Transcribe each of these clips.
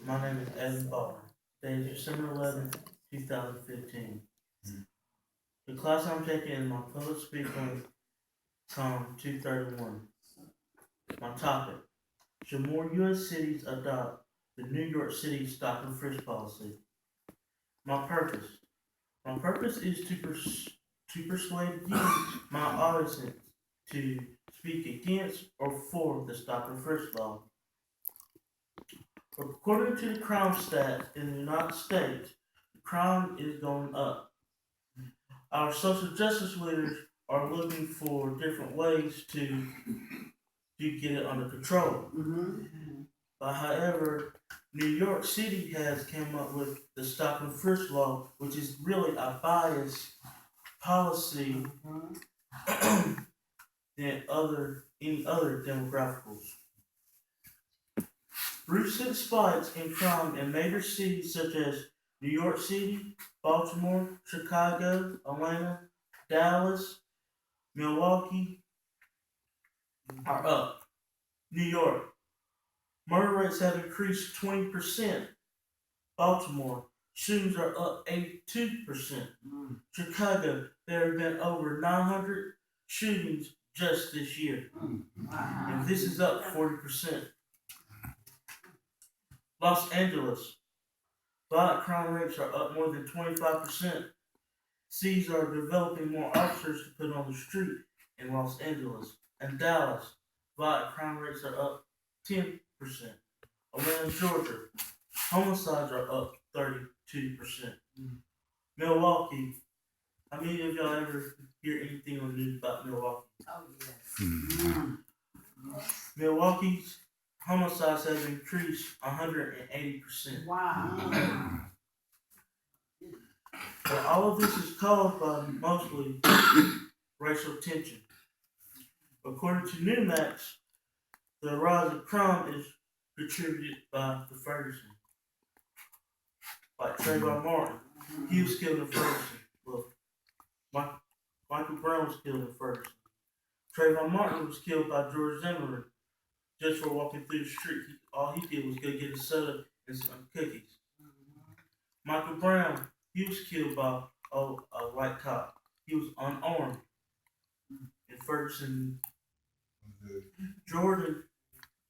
My name is Evan Baldwin. Today is December 11th, 2015. The class I'm taking is my public speaking Tom 231. My topic: should more U.S. cities adopt the New York City stop and frisk policy? My purpose: my purpose is to persuade you, my audience, to speak against or for the stop and frisk law. According to the crime stats in the United States, the crime is going up. Our social justice leaders are looking for different ways to get it under control. But however, New York City has come up with the stop and frisk law, which is really a biased policy than any other demographics. Recent spikes in crime in major cities such as New York City, Baltimore, Chicago, Atlanta, Dallas, Milwaukee are up. New York, murder rates have increased 20%. Baltimore, shootings are up 82%. Chicago, there have been over 900 shootings just this year. And this is up 40%. Los Angeles, violent crime rates are up more than 25%. Cities are developing more officers to put on the street in Los Angeles. And Dallas, violent crime rates are up 10%. Atlanta, Georgia, homicides are up 32%. Milwaukee, how many of y'all ever hear anything on the news about Milwaukee? Oh, yes. Milwaukee's homicides have increased 180%. Wow. But all of this is caused by mostly racial tension. According to Newmax, the rise of crime is contributed by the Ferguson. Like Trayvon Martin, he was killed in Ferguson. Well, Michael Brown was killed in Ferguson. Trayvon Martin was killed by George Zimmerman just for walking through the street. All he did was go get a soda and some cookies. Michael Brown, he was killed by a white cop. He was unarmed in Ferguson. Jordan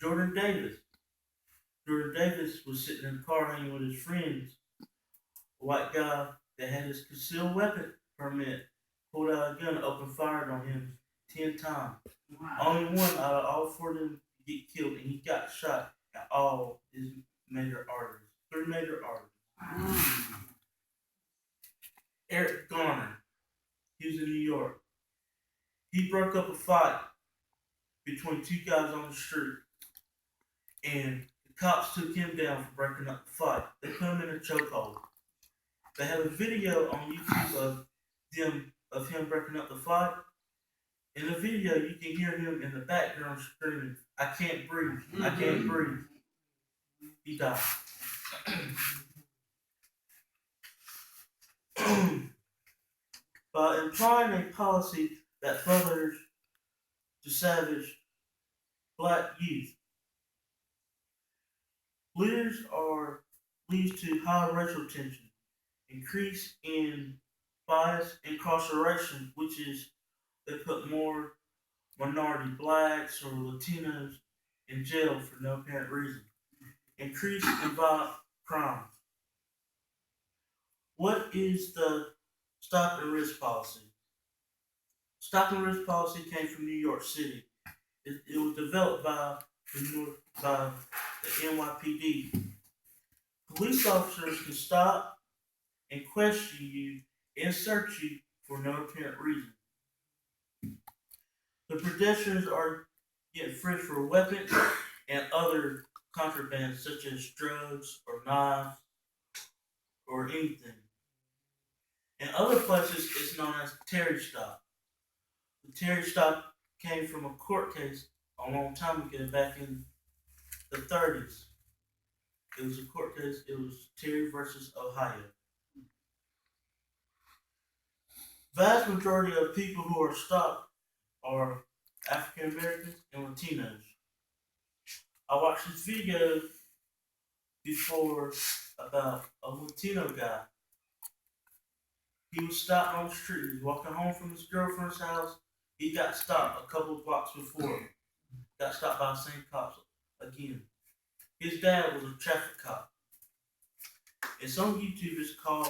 Jordan Davis. Jordan Davis was sitting in the car hanging with his friends. A white guy that had his concealed weapon permit pulled out a gun and opened fire on him 10 times. Wow. Only one out of all four of them get killed, and he got shot at all his major arteries. Three major arteries. Wow. Eric Garner, he was in New York. He broke up a fight between two guys on the street, and the cops took him down for breaking up the fight. They put him in a chokehold. They have a video on YouTube of him breaking up the fight. In the video, you can hear him in the background screaming, "I can't breathe! I can't breathe!" He died. By implying a policy that furthers to savage black youth, leads to high racial tension, increase in bias incarceration, which is they put more minority blacks or Latinos in jail for no apparent reason, increase in violent crimes. What is the stop and risk policy? Stop and risk policy came from New York City. It was developed by the NYPD. Police officers can stop and question you and search you for no apparent reason. The pedestrians are getting frisked for weapons and other contraband such as drugs or knives or anything. In other places, it's known as Terry stop. The Terry stop came from a court case a long time ago, back in the 30s. It was a court case. It was Terry versus Ohio. Vast majority of people who are stopped are African Americans and Latinos. I watched this video before about a Latino guy. He was stopped on the street. He was walking home from his girlfriend's house. He got stopped a couple of blocks before. Got stopped by the same cops again. His dad was a traffic cop. It's on YouTube. It's called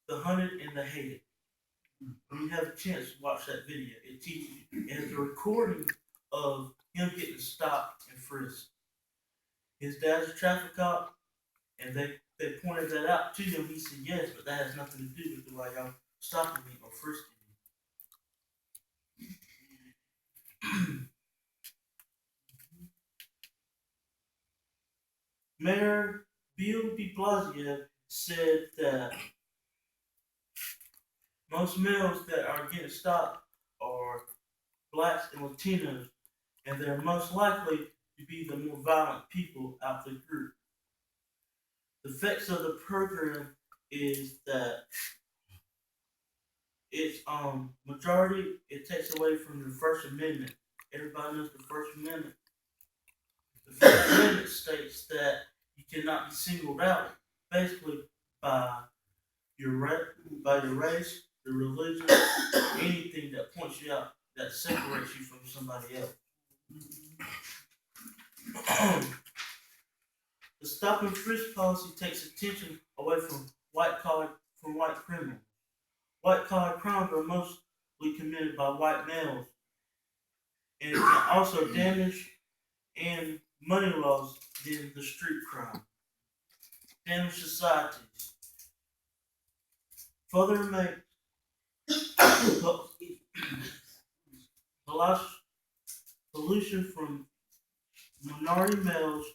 The Hunted and the Hated. When you have a chance to watch that video, it teaches you. It has a recording of him getting stopped and frisked. His dad's a traffic cop, and they pointed that out to him. He said yes, but that has nothing to do with the way y'all stopping me or frisking me. Mayor Bill de Blasio said that most males that are getting stopped are blacks and Latinos, and they're most likely to be the more violent people out the group. The effects of the program is that it's majority it takes away from the First Amendment. Everybody knows the First Amendment. The First Amendment states that you cannot be singled out basically by your by your race, your religion, anything that points you out that separates you from somebody else. The stop and frisk policy takes attention away from white criminals. White collar crimes are mostly committed by white males, and it can also damage and money laws than the street crime. Damage societies. Further make pollution from minority males,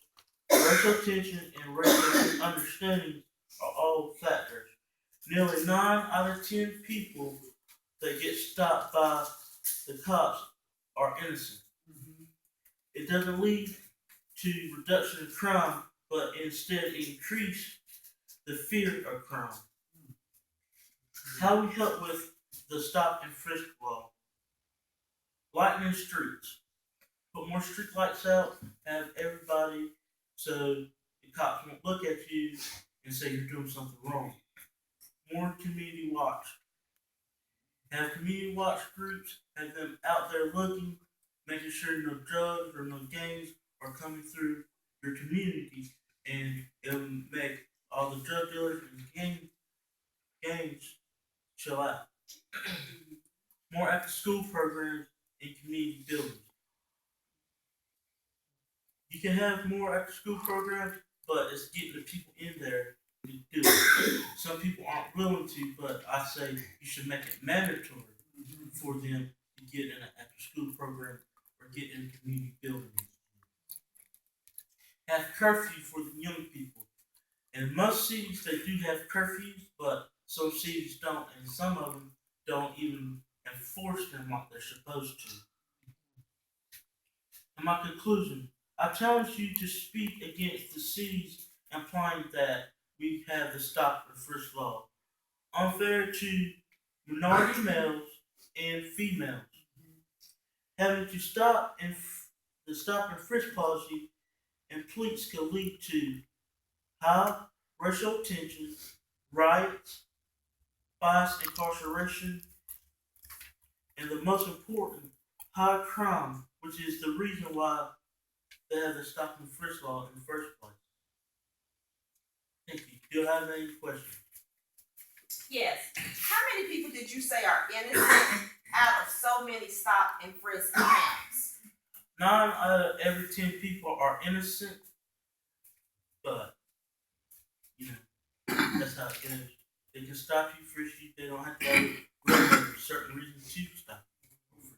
racial tension, and racial understanding are all factors. Nearly 9 out of 10 people that get stopped by the cops are innocent. It doesn't lead to reduction of crime, but instead increase the fear of crime. How we help with the stop and frisk law. Lightening streets. Put more street lights out, have everybody so the cops won't look at you and say you're doing something wrong. More community watch. Have community watch groups, have them out there looking, making sure no drugs or no gangs are coming through your community, and it'll make all the drug dealers and gangs chill out. More after school programs in community buildings. You can have more after school programs, but it's getting the people in there to do it. Some people aren't willing to, but I say you should make it mandatory for them to get in an after school program or get in community buildings. Have curfew for the young people. In most cities, they do have curfews, but some cities don't, and some of them don't even enforce them like they're supposed to. In my conclusion, I challenge you to speak against the cities implying that we have the stop and frisk law, unfair to minority males and females. Having to the stop and frisk policy and police can lead to high racial tension, riots, bias incarceration, and the most important, high crime, which is the reason why they have the stop and frisk law in the first place. Thank you. Do you have any questions? Yes. How many people did you say are innocent out of so many stop and frisk counts? 9 out of every 10 people are innocent, but you know that's how it is. They can stop you, frisk you. They don't have to have a certain reason to stop you.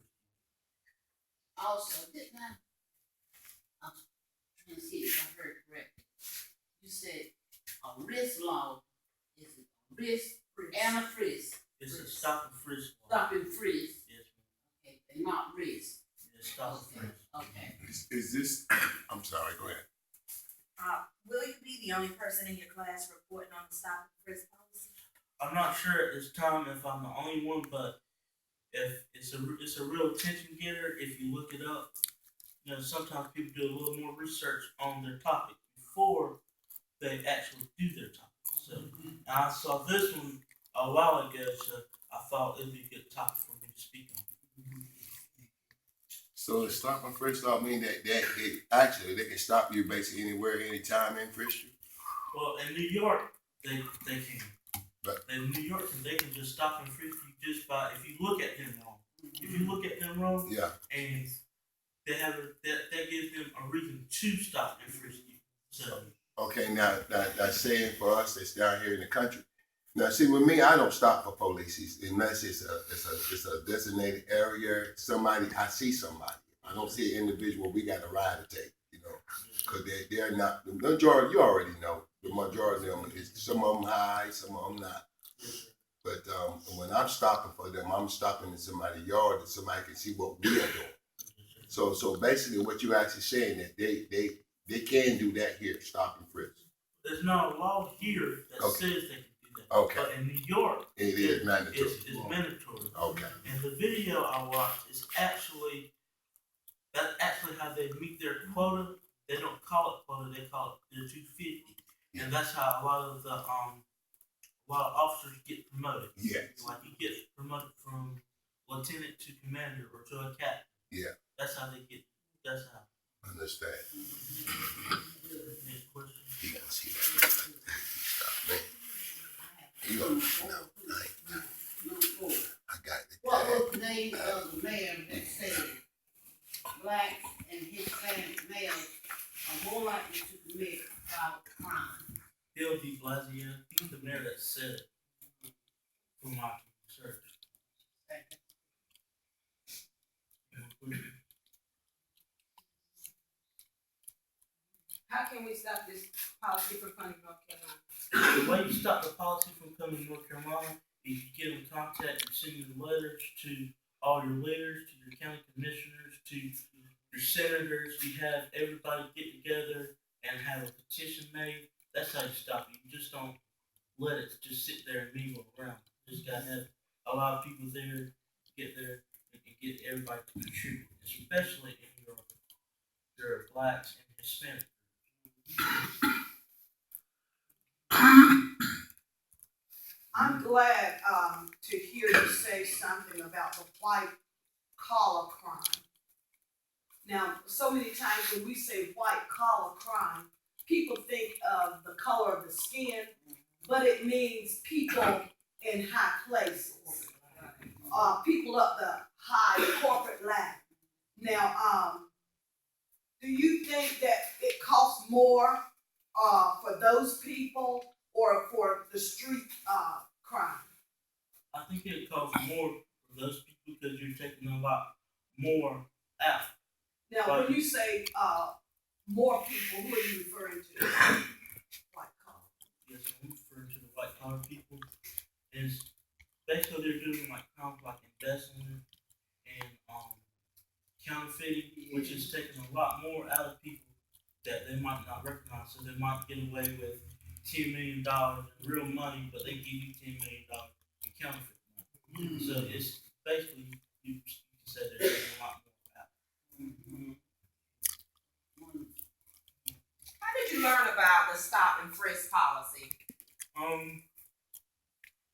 Also, didn't I'm trying to see if I heard correctly. You said a risk law is a risk and a frisk. It's a stop and frisk law. Stop and frisk. Yes, Okay, and not risk. it's stop and frisk. Okay. Is this? I'm sorry. Go ahead. Will you be the only person in your class reporting on the stop and frisk policy? I'm not sure at this time if I'm the only one, but if it's a real attention getter, if you look it up, sometimes people do a little more research on their topic before they actually do their topic. So and I saw this one a while ago, so I thought it'd be a good topic for me to speak on. So the stop and frisk law mean that they can stop you basically anywhere, anytime and frisk you? Well, in New York, they can. Right. In New York, they can just stop and frisk you just by if you look at them wrong. If you look at them wrong, Yeah. and that gives them a reason to stop and frisk you. So Okay, now saying for us that's down here in the country. Now see with me, I don't stop for police unless it's a designated area. I see somebody. I don't see an individual. We got a ride to take, because they're not the majority. You already know the majority of them is some of them high, some of them not. But when I'm stopping for them, I'm stopping in somebody's yard that somebody can see what we are doing. So basically, what you're actually saying that they can do that here, stop and frisk. there's not a law here that Okay. says they can do that. Okay. But in New York, It is mandatory. it's mandatory. Okay. And the video I watched is that's actually how they meet their quota. They don't call it quota; they call it their 250, and that's how a lot of officers get promoted. Yes. Like you get promoted from lieutenant to commander or to a captain. Yeah. That's how they get. That's how. Understand. Next question. You gotta see that. Stop, man. You don't know. I got it. What was the name of the mayor that said blacks and Hispanic males are more likely to commit violent crime? Bill de Blasio, he's the mayor that said it from my research. How can we stop this policy from coming to North Carolina? The way you stop the policy from coming to North Carolina is you get in contact and send your letters to all your leaders, to your county commissioners, to your senators. You have everybody get together and have a petition made. That's how you stop it. You just don't let it just sit there and mingle around. You just gotta have a lot of people there, get there, and get everybody to contribute, especially in your blacks and Hispanics. I'm glad to hear you say something about the white collar crime. Now, so many times when we say white collar crime, people think of the color of the skin, but it means people in high places, people up the high corporate ladder. Now, do you think that it costs more for those people or for the street crime? I think it costs more for those people because you're taking a lot more out. Now, when you say more people, who are you referring to? White collar. Yes, I'm referring to the white collar people. And basically they're doing like crimes like embezzlement and counterfeiting, which is taking a lot more out of people that they might not recognize. So they might get away with $10 million in real money, but they give you $10 million in counterfeit money. So it's basically you can say they're taking a lot more out. How did you learn about the stop and frisk policy?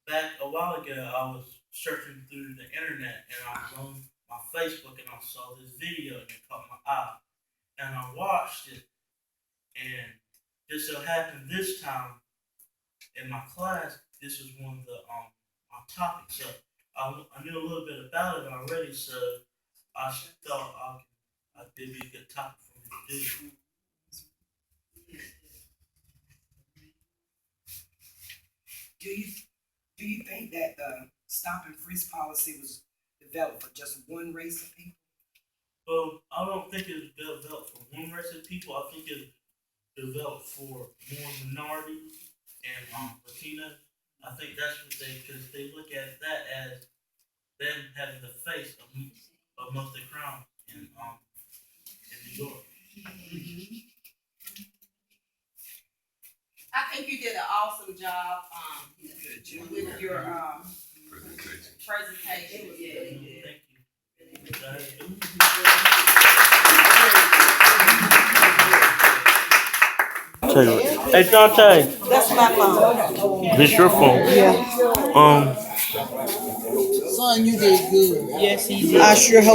Back a while ago, I was searching through the internet and I was on my Facebook and I saw this video and it caught my eye. And I watched it, and just so happened this time in my class, this was one of the my topics. So I knew a little bit about it already, so I thought it'd be a good topic for me to do. Do you think that the stop and frisk policy was developed for just one race of people? Well, I don't think it was developed for one race of people. I think it was developed for more minorities and Latinos. I think that's what because they look at that as them having the face of most of the crime in New York. I think you did an awesome job with your presentation. It was really good. Thank you. Dante. Hey Dante, That's my phone. this your phone. Yeah. Son, you did good. Yes, he did. I sure hope